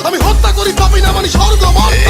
আমি হত্যা করি পাপি না মানি স্বর্গ মর্ত।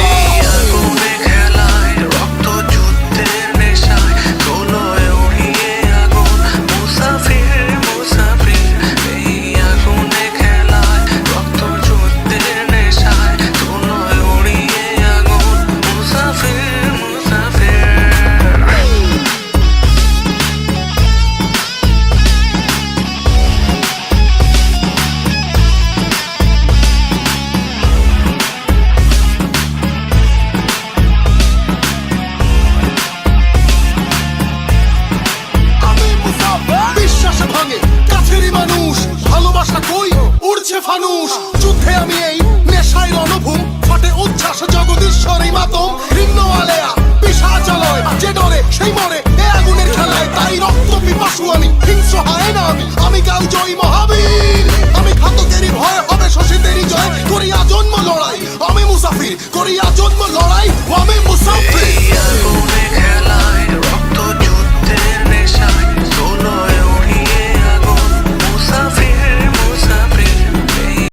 ফানুষ যুদ্ধে আমি এই নেশায় রণভূম ফটে উচ্ছ্বাস জগদীশ্বরী মাতম হৃণ্য আলেয়া পিশাচালয় যে ডরে সেই মরে এ আগুনের খেলায় তাই রক্ত পিপাসু আমি হিংস্র হয় না আমি কাল জয়ী মহাবীর আমি ঘাতকেরই ভয় হবে শশীদেরই জয় করিয়া জন্ম লড়াই আমি মুসাফির করিয়া জন্ম লড়াই আমি মুসাফির।